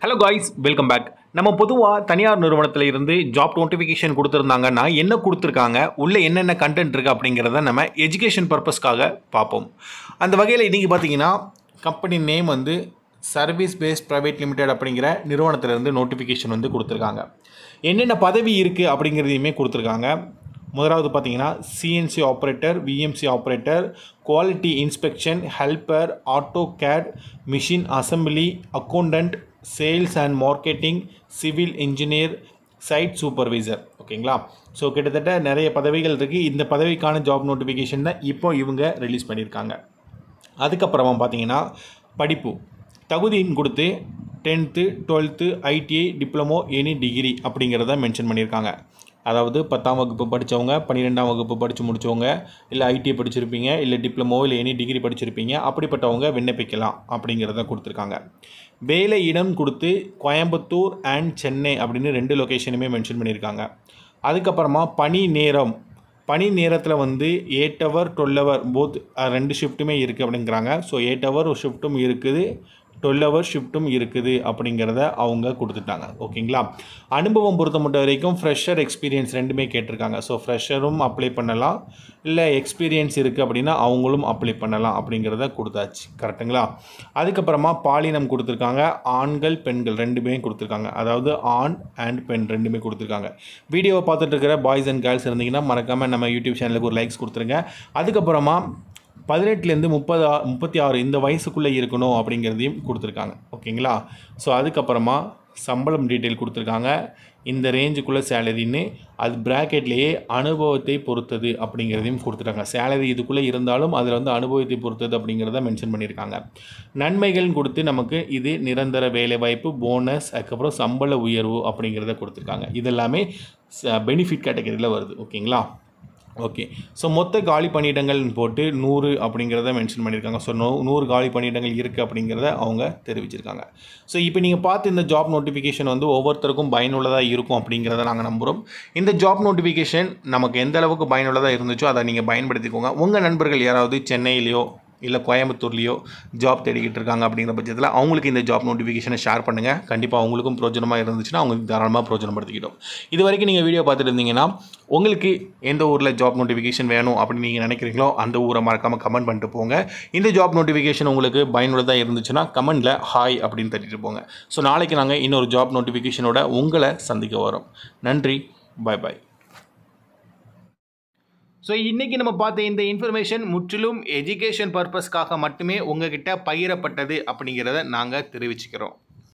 Hello guys, welcome back. நம்ம பொதுவாக தனியார் நிறுவனத்தில் இருந்து ஜாப் நோட்டிஃபிகேஷன் கொடுத்துருந்தாங்கன்னா என்ன கொடுத்துருக்காங்க, உள்ளே என்னென்ன கண்டென்ட் இருக்குது அப்படிங்கிறத நம்ம எஜுகேஷன் பர்பஸ்க்காக பார்ப்போம். அந்த வகையில் இன்றைக்கி பார்த்தீங்கன்னா கம்பெனி நேம் வந்து சர்வீஸ் பேஸ்ட் ப்ரைவேட் லிமிடெட் அப்படிங்கிற நிறுவனத்திலேருந்து நோட்டிஃபிகேஷன் வந்து கொடுத்துருக்காங்க. என்னென்ன பதவி இருக்குது அப்படிங்கிறதையுமே கொடுத்துருக்காங்க. முதலாவது பார்த்தீங்கன்னா CNC operator, VMC operator, quality inspection helper, AutoCAD, machine assembly, accountant, sales and marketing, civil engineer, site supervisor. ஓகேங்களா? ஸோ கிட்டத்தட்ட நிறைய பதவிகள் இருக்குது. இந்த பதவிக்கான ஜாப் நோட்டிஃபிகேஷன் தான் இப்போ இவங்க ரிலீஸ் பண்ணியிருக்காங்க. அதுக்கப்புறமா பார்த்தீங்கன்னா படிப்பு தகுதின்னு கொடுத்து 10th 12th ITI diploma any degree அப்படிங்கிறத மென்ஷன் பண்ணியிருக்காங்க. அதாவது 10ஆம் வகுப்பு படித்தவங்க, 12ஆம் வகுப்பு படித்து முடித்தவங்க, இல்லை ஐடிஐ படிச்சிருப்பீங்க, இல்லை டிப்ளமோ இல்லை எனி டிகிரி படிச்சிருப்பீங்க, அப்படிப்பட்டவங்க விண்ணப்பிக்கலாம் அப்படிங்கிறத கொடுத்துருக்காங்க. வேலை இடம் கொடுத்து கோயம்புத்தூர் அண்ட் சென்னை அப்படின்னு 2 லொக்கேஷனுமே மென்ஷன் பண்ணியிருக்காங்க. அதுக்கப்புறமா பணி நேரத்தில் வந்து 8 hour 12 hour போத் 2 ஷிஃப்ட்டுமே இருக்குது அப்படிங்கிறாங்க. ஸோ 8 hour ஷிஃப்ட்டும் இருக்குது, 12 hour ஷிஃப்ட்டும் இருக்குது அப்படிங்கிறத அவங்க கொடுத்துட்டாங்க. ஓகேங்களா? அனுபவம் பொறுத்த மட்டும் வரைக்கும் ஃப்ரெஷர் எக்ஸ்பீரியன்ஸ் ரெண்டுமே கேட்டிருக்காங்க. ஸோ ஃப்ரெஷரும் அப்ளை பண்ணலாம், இல்லை எக்ஸ்பீரியன்ஸ் இருக்குது அப்படின்னா அவங்களும் அப்ளை பண்ணலாம் அப்படிங்கிறத கொடுத்தாச்சு. கரெக்டுங்களா? அதுக்கப்புறமா பாலினம் கொடுத்துருக்காங்க. ஆண்கள் பெண்கள் ரெண்டுமே கொடுத்துருக்காங்க. அதாவது ஆண் அண்ட் பெண் ரெண்டுமே கொடுத்துருக்காங்க. வீடியோவை பார்த்துட்டு இருக்கிற பாய்ஸ் அண்ட் கேர்ள்ஸ் இருந்தீங்கன்னா மறக்காமல் நம்ம யூடியூப் சேனலுக்கு ஒரு லைக்ஸ் கொடுத்துருங்க. அதுக்கப்புறமா 18லேருந்து 36 இந்த வயசுக்குள்ளே இருக்கணும் அப்படிங்கிறதையும் கொடுத்துருக்காங்க. ஓகேங்களா? ஸோ அதுக்கப்புறமா சம்பளம் டீட்டெயில் கொடுத்துருக்காங்க. இந்த ரேஞ்சுக்குள்ளே சேலரின்னு, அது ப்ராக்கெட்லேயே அனுபவத்தை பொறுத்தது அப்படிங்கிறதையும் கொடுத்துருக்காங்க. சேலரி இதுக்குள்ளே இருந்தாலும் அதில் வந்து அனுபவத்தை பொறுத்தது அப்படிங்கிறத மென்ஷன் பண்ணியிருக்காங்க. நன்மைகள்னு கொடுத்து நமக்கு இது நிரந்தர வேலைவாய்ப்பு, போனஸ், அதுக்கப்புறம் சம்பள உயர்வு அப்படிங்கிறத கொடுத்துருக்காங்க. இதெல்லாமே பெனிஃபிட் கேட்டகரியில் வருது. ஓகேங்களா? ஓகே. ஸோ மொத்த காலி பணியிடங்கள்னு போட்டு 100 அப்படிங்கிறத மென்ஷன் பண்ணியிருக்காங்க. ஸோ 100 காலி பணியிடங்கள் இருக்குது அப்படிங்கிறத அவங்க தெரிவிச்சிருக்காங்க. ஸோ இப்போ நீங்கள் பார்த்து இந்த ஜாப் நோட்டிஃபிகேஷன் வந்து ஒவ்வொருத்தருக்கும் பயனுள்ளதாக இருக்கும் அப்படிங்கிறத நாங்கள் நம்புகிறோம். இந்த ஜாப் நோட்டிஃபிகேஷன் நமக்கு எந்த அளவுக்கு பயனுள்ளதாக இருந்துச்சோ அதை நீங்கள் பயன்படுத்திக்கோங்க. உங்கள் நண்பர்கள் யாராவது சென்னையிலையோ இல்லை கோயம்புத்தூர்லேயோ ஜாப் தேடிக்கிட்டு இருக்காங்க அப்படிங்கிற பட்சத்தில் அவங்களுக்கு இந்த ஜாப் நோட்டிஃபிகேஷனை ஷேர் பண்ணுங்கள். கண்டிப்பாக அவங்களுக்கும் பிரோஜனமாக இருந்துச்சுன்னா அவங்களுக்கு தாராளமாக பிரோஜனப்படுத்திக்கிட்டோம். இது வரைக்கும் நீங்கள் வீடியோ பார்த்துட்டு இருந்தீங்கன்னா உங்களுக்கு எந்த ஊரில் ஜாப் நோட்டிஃபிகேஷன் வேணும் அப்படின்னு நீங்கள் நினைக்கிறீங்களோ அந்த ஊரை மறக்காமல் கமெண்ட் பண்ணிட்டு போங்க. இந்த ஜாப் நோட்டிஃபிகேஷன் உங்களுக்கு பயனுள்ளதாக இருந்துச்சுன்னா கமெண்டில் ஹாய் அப்படின்னு தட்டிட்டு போங்க. ஸோ நாளைக்கு நாங்கள் இன்னொரு ஜாப் நோட்டிஃபிகேஷனோட உங்களை சந்திக்க வரோம். நன்றி, பாய் பாய். ஸோ இன்றைக்கி நம்ம பார்த்த இந்த இன்ஃபர்மேஷன் முற்றிலும் எஜுகேஷன் பர்பஸ்க்காக மட்டுமே உங்ககிட்ட பகிரப்பட்டது அப்படிங்கிறத நாங்கள் தெரிவிச்சுக்கிறோம்.